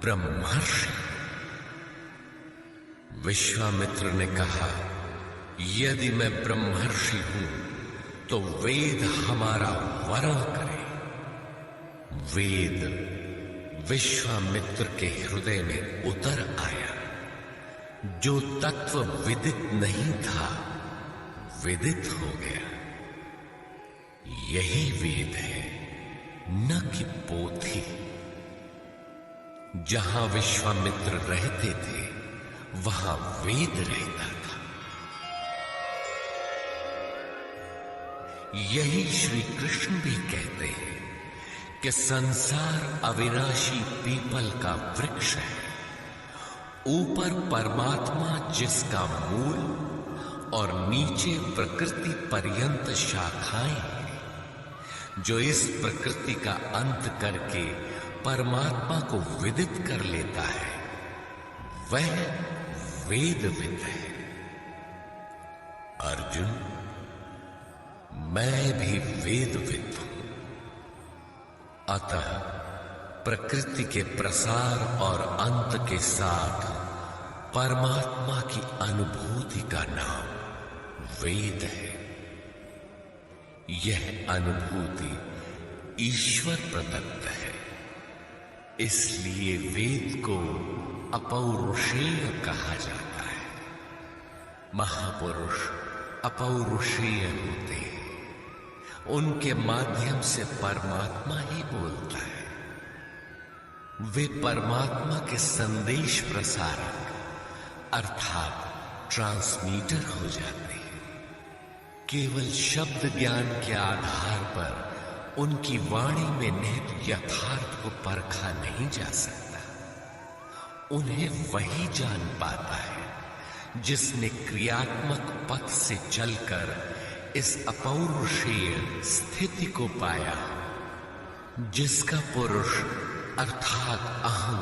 ब्रह्मर्षि। विश्वामित्र ने कहा, यदि मैं ब्रह्मर्षि हूं तो वेद हमारा वरण करे। वेद विश्वामित्र के हृदय में उतर आया। जो तत्व विदित नहीं था विदित हो गया। यही वेद है, न कि पोथी। जहां विश्वामित्र रहते थे वहां वेद रहता था। यही श्री कृष्ण भी कहते हैं कि संसार अविनाशी पीपल का वृक्ष है। ऊपर परमात्मा जिसका मूल और नीचे प्रकृति पर्यंत शाखाएं हैं। जो इस प्रकृति का अंत करके परमात्मा को विदित कर लेता है वह वेदविद है। अर्जुन, मैं भी वेदविद हूं। अतः प्रकृति के प्रसार और अंत के साथ परमात्मा की अनुभूति का नाम वेद है। यह अनुभूति ईश्वर प्रदत्त है। इसलिए वेद को अपौरुषेय कहा जाता है। महापुरुष अपौरुषेय होते हैं। उनके माध्यम से परमात्मा ही बोलता है। वे परमात्मा के संदेश प्रसारक अर्थात ट्रांसमीटर हो जाते हैं। केवल शब्द ज्ञान के आधार पर उनकी वाणी में निहित यथार्थ को परखा नहीं जा सकता। उन्हें वही जान पाता है जिसने क्रियात्मक पथ से चलकर इस अपौरुषेय स्थिति को पाया, जिसका पुरुष अर्थात अहम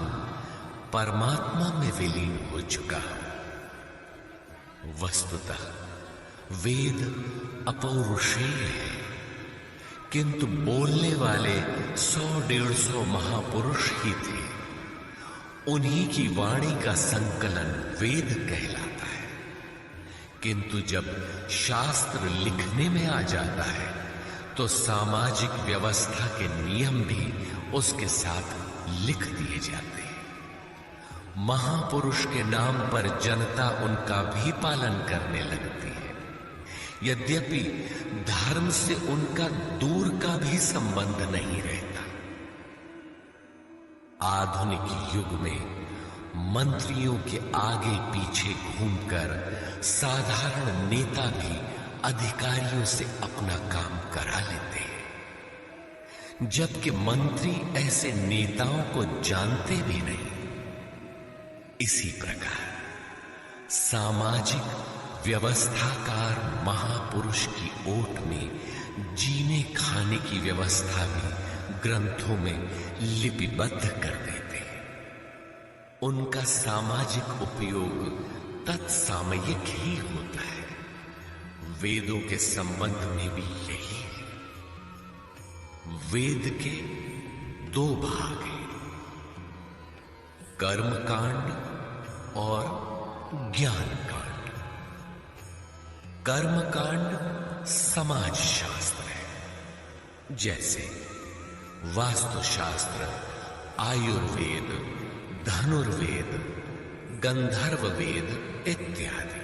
परमात्मा में विलीन हो चुका। वस्तुतः वेद अपौरुषेय है, किंतु बोलने वाले 100-150 महापुरुष ही थे। उन्हीं की वाणी का संकलन वेद कहलाता है। किंतु जब शास्त्र लिखने में आ जाता है तो सामाजिक व्यवस्था के नियम भी उसके साथ लिख दिए जाते हैं। महापुरुष के नाम पर जनता उनका भी पालन करने लगती है। यद्यपि धर्म से उनका दूर का भी संबंध नहीं रहता। आधुनिक युग में मंत्रियों के आगे पीछे घूमकर साधारण नेता भी अधिकारियों से अपना काम करा लेते हैं, जबकि मंत्री ऐसे नेताओं को जानते भी नहीं। इसी प्रकार सामाजिक व्यवस्थाकार महापुरुष की ओट में जीने खाने की व्यवस्था भी ग्रंथों में लिपिबद्ध कर देते हैं। उनका सामाजिक उपयोग तत्सामयिक ही होता है। वेदों के संबंध में भी यही है। वेद के 2 भाग हैं, कर्म कांड और ज्ञान कांड। कर्म कांड समाज शास्त्र है, जैसे वास्तुशास्त्र, आयुर्वेद, धनुर्वेद, गंधर्व वेद इत्यादि।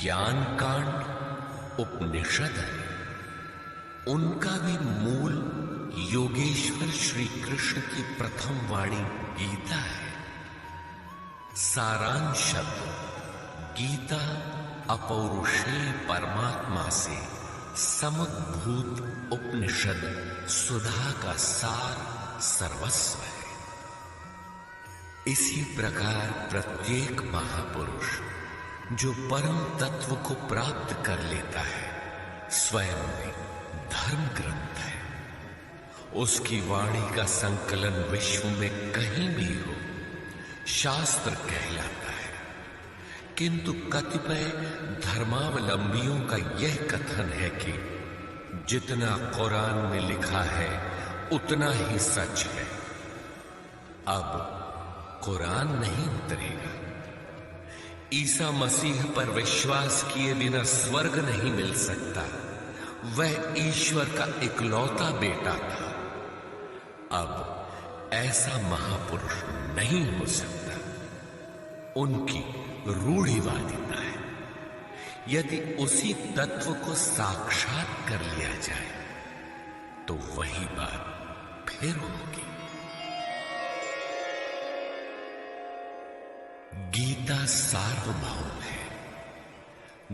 ज्ञान कांड उपनिषद है। उनका भी मूल योगेश्वर श्री कृष्ण की प्रथम वाणी गीता है। सारांश शब्द गीता अपौरुषेय परमात्मा से समुद्भूत उपनिषद सुधा का सार सर्वस्व है। इसी प्रकार प्रत्येक महापुरुष जो परम तत्व को प्राप्त कर लेता है स्वयं में धर्म ग्रंथ है। उसकी वाणी का संकलन विश्व में कहीं भी हो शास्त्र कहलाता है। किंतु कतिपय धर्मावलंबियों का यह कथन है कि जितना कुरान में लिखा है उतना ही सच है। अब कुरान नहीं उतरेगा। ईसा मसीह पर विश्वास किए बिना स्वर्ग नहीं मिल सकता। वह ईश्वर का इकलौता बेटा था। अब ऐसा महापुरुष नहीं हो सकता। उनकी रूढ़िवादिता है। यदि उसी तत्व को साक्षात कर लिया जाए तो वही बात फिर होगी। गीता सार्वभौम है।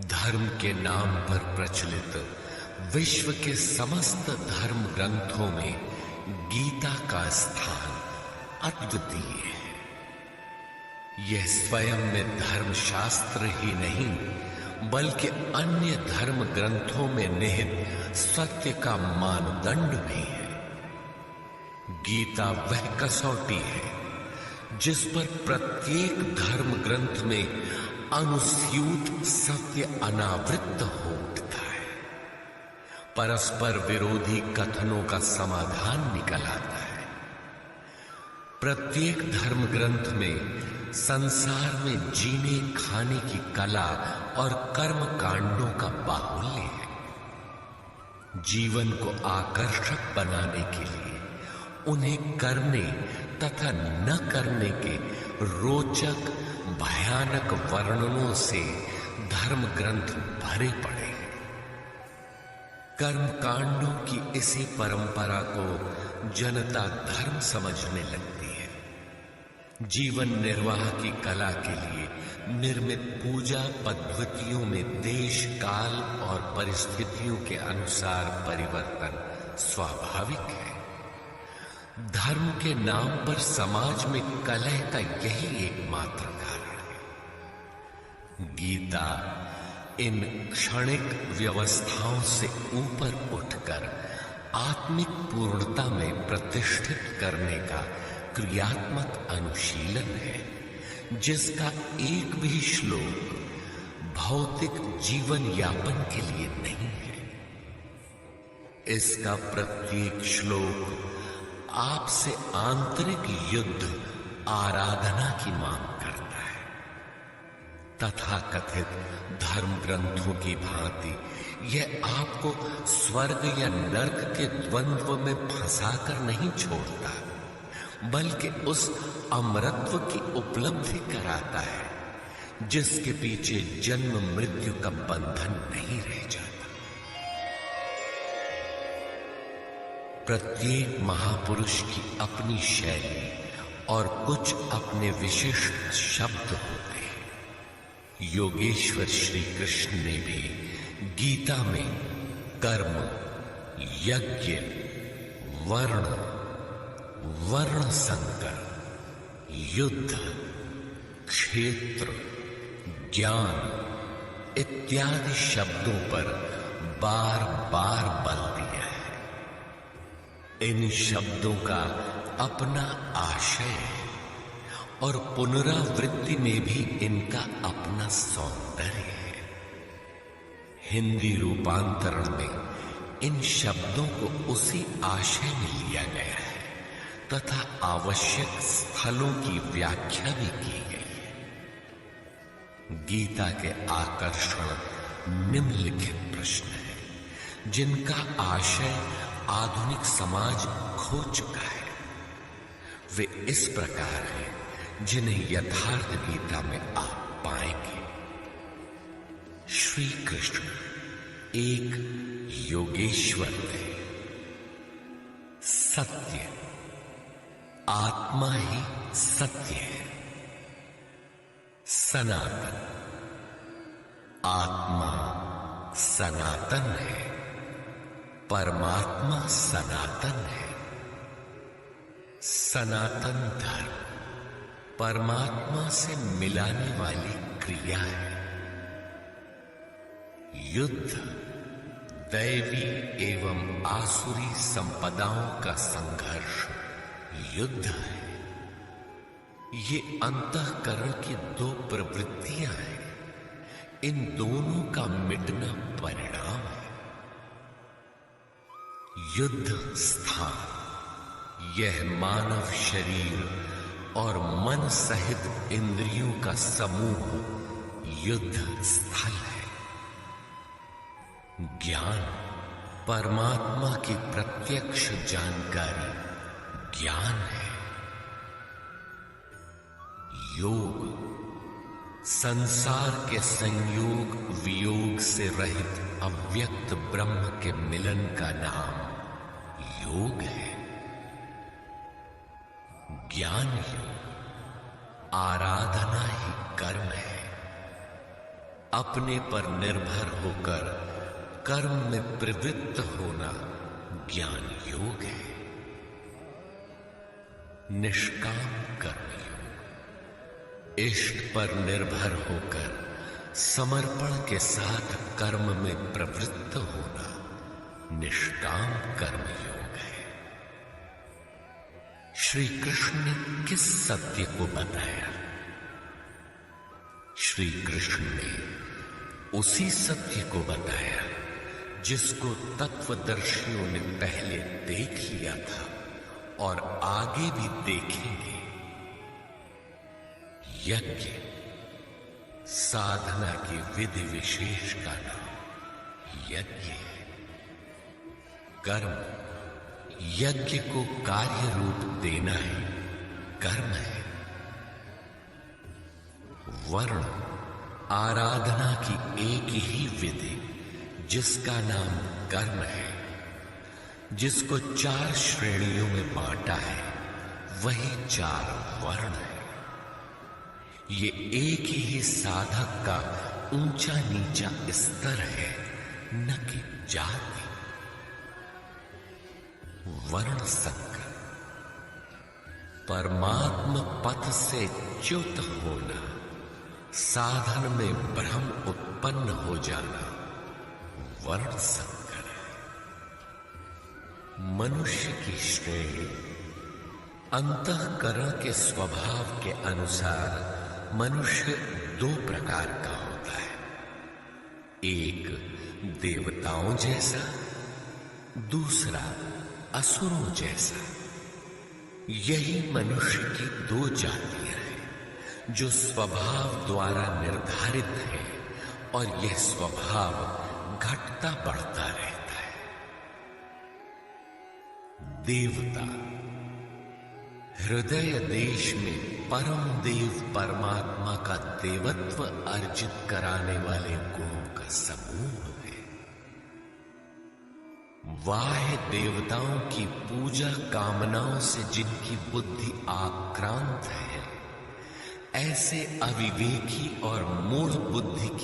धर्म के नाम पर प्रचलित विश्व के समस्त धर्म ग्रंथों में गीता का स्थान अद्वितीय है। यह स्वयं में धर्मशास्त्र ही नहीं बल्कि अन्य धर्म ग्रंथों में निहित सत्य का मानदंड भी है। गीता वह कसौटी है जिस पर प्रत्येक धर्म ग्रंथ में अनुस्यूत सत्य अनावृत हो उठता है। परस्पर विरोधी कथनों का समाधान निकल आता है। प्रत्येक धर्म ग्रंथ में संसार में जीने खाने की कला और कर्म कांडों का बाहुल्य है। जीवन को आकर्षक बनाने के लिए उन्हें करने तथा न करने के रोचक भयानक वर्णनों से धर्म ग्रंथ भरे पड़े हैं। कर्म कांडों की इसी परंपरा को जनता धर्म समझने लगती है। जीवन निर्वाह की कला के लिए निर्मित पूजा पद्धतियों में देश काल और परिस्थितियों के अनुसार परिवर्तन स्वाभाविक है। धर्म के नाम पर समाज में कलह का यही एकमात्र कारण है। गीता इन क्षणिक व्यवस्थाओं से ऊपर उठकर आत्मिक पूर्णता में प्रतिष्ठित करने का क्रियात्मक अनुशीलन है, जिसका एक भी श्लोक भौतिक जीवन यापन के लिए नहीं है। इसका प्रत्येक श्लोक आपसे आंतरिक युद्ध आराधना की मांग करता है। तथाकथित धर्म ग्रंथों की भांति यह आपको स्वर्ग या नर्क के द्वंद्व में फंसाकर नहीं छोड़ता, बल्कि उस अमरत्व की उपलब्धि कराता है जिसके पीछे जन्म मृत्यु का बंधन नहीं रह जाता। प्रत्येक महापुरुष की अपनी शैली और कुछ अपने विशिष्ट शब्द होते हैं। योगेश्वर श्री कृष्ण ने भी गीता में कर्म, यज्ञ, वर्ण संकर, युद्ध, क्षेत्र, ज्ञान इत्यादि शब्दों पर बार बार बल दिया है। इन शब्दों का अपना आशय है और पुनरावृत्ति में भी इनका अपना सौंदर्य है। हिंदी रूपांतरण में इन शब्दों को उसी आशय में लिया गया है तथा आवश्यक स्थलों की व्याख्या भी की गई है। गीता के आकर्षण निम्नलिखित प्रश्न है जिनका आशय आधुनिक समाज खो चुका है। वे इस प्रकार हैं जिन्हें यथार्थ गीता में आप पाएंगे। श्री कृष्ण एक योगेश्वर थे। सत्य, आत्मा ही सत्य है। सनातन, आत्मा सनातन है, परमात्मा सनातन है। सनातन धर्म परमात्मा से मिलाने वाली क्रिया है। युद्ध दैवी एवं आसुरी संपदाओं का संघर्ष युद्ध है। ये अंतःकरण की दो प्रवृत्तियां हैं। इन दोनों का मिटना परिणाम है। युद्ध स्थान यह मानव शरीर और मन सहित इंद्रियों का समूह युद्ध स्थल है। ज्ञान परमात्मा की प्रत्यक्ष जानकारी ज्ञान है। योग संसार के संयोग वियोग से रहित अव्यक्त ब्रह्म के मिलन का नाम योग है। ज्ञान योग आराधना ही कर्म है। अपने पर निर्भर होकर कर्म में प्रवृत्त होना ज्ञान योग है। निष्काम कर्म योग इष्ट पर निर्भर होकर समर्पण के साथ कर्म में प्रवृत्त होना निष्काम कर्म योग है। श्री कृष्ण ने किस सत्य को बताया? श्री कृष्ण ने उसी सत्य को बताया जिसको तत्वदर्शियों ने पहले देख लिया था और आगे भी देखेंगे। यज्ञ साधना की विधि विशेष का नाम यज्ञ है। कर्म यज्ञ को कार्य रूप देना ही कर्म है। वर्ण आराधना की एक ही विधि जिसका नाम कर्म है, जिसको 4 श्रेणियों में बांटा है, वही 4 वर्ण है। ये एक ही साधक का ऊंचा नीचा स्तर है, न कि जाति। वर्ण संकर परमात्म पथ से च्युत होना, साधन में भ्रम उत्पन्न हो जाना वर्ण संकर है। मनुष्य की श्रेणी अंतःकरण के स्वभाव के अनुसार मनुष्य 2 प्रकार का होता है। एक देवताओं जैसा, दूसरा असुरों जैसा। यही मनुष्य की 2 जातियां हैं जो स्वभाव द्वारा निर्धारित है और यह स्वभाव घटता बढ़ता रहता है। देवता हृदय देश में परम देव परमात्मा का देवत्व अर्जित कराने वाले गुणों का समूह है। वाह्य देवताओं की पूजा कामनाओं से जिनकी बुद्धि आक्रांत है, ऐसे अविवेकी और मूढ़ बुद्धि की